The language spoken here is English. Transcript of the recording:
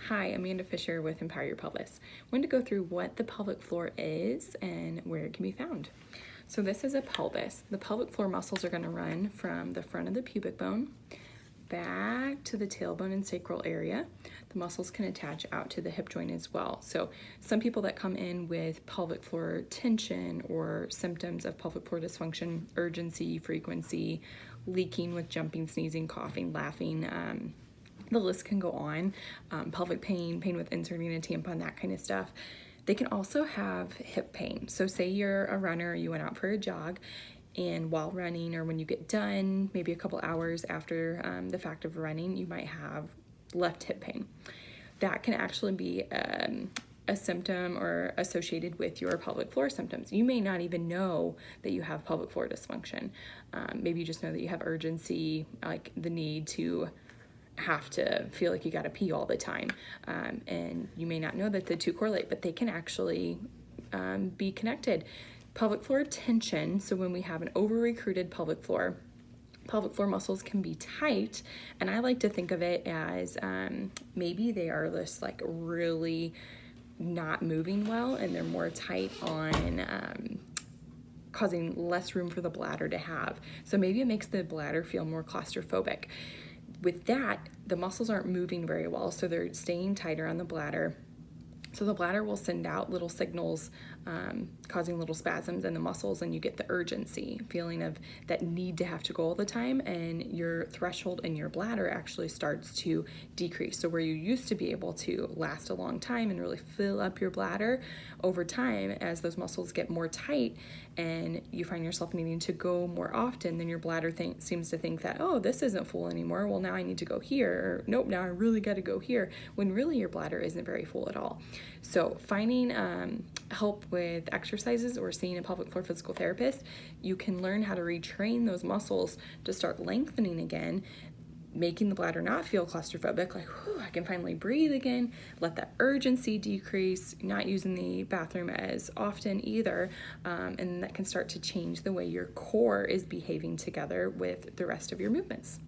Hi, Amanda Fisher with Empower Your Pelvis. I wanted to go through what the pelvic floor is and where it can be found. So this is a pelvis. The pelvic floor muscles are going to run from the front of the pubic bone back to the tailbone and sacral area. The muscles can attach out to the hip joint as well. So some people that come in with pelvic floor tension or symptoms of pelvic floor dysfunction, urgency, frequency, leaking with jumping, sneezing, coughing, laughing, the list can go on, pelvic pain, pain with inserting a tampon, that kind of stuff. They can also have hip pain. So say you're a runner, you went out for a jog, and while running or when you get done, maybe a couple hours after the fact of running, you might have left hip pain. That can actually be a symptom or associated with your pelvic floor symptoms. You may not even know that you have pelvic floor dysfunction. Maybe you just know that you have urgency, like the need to have to feel like you got to pee all the time. And you may not know that the two correlate, but they can actually be connected. Pelvic floor tension, so when we have an over-recruited pelvic floor muscles can be tight, and I like to think of it as maybe they are just like really not moving well, and they're more tight on causing less room for the bladder to have. So maybe it makes the bladder feel more claustrophobic. With that, the muscles aren't moving very well, so they're staying tighter on the bladder. So the bladder will send out little signals, causing little spasms in the muscles, and you get the urgency, feeling of that need to have to go all the time, and your threshold in your bladder actually starts to decrease. So where you used to be able to last a long time and really fill up your bladder, over time, as those muscles get more tight and you find yourself needing to go more often, then your bladder seems to think that, oh, this isn't full anymore. Well, now I need to go here. Or, nope, now I really got to go here, when really your bladder isn't very full at all. So finding help with exercises or seeing a pelvic floor physical therapist, you can learn how to retrain those muscles to start lengthening again, making the bladder not feel claustrophobic, like, whew, I can finally breathe again, let that urgency decrease, not using the bathroom as often either, and that can start to change the way your core is behaving together with the rest of your movements.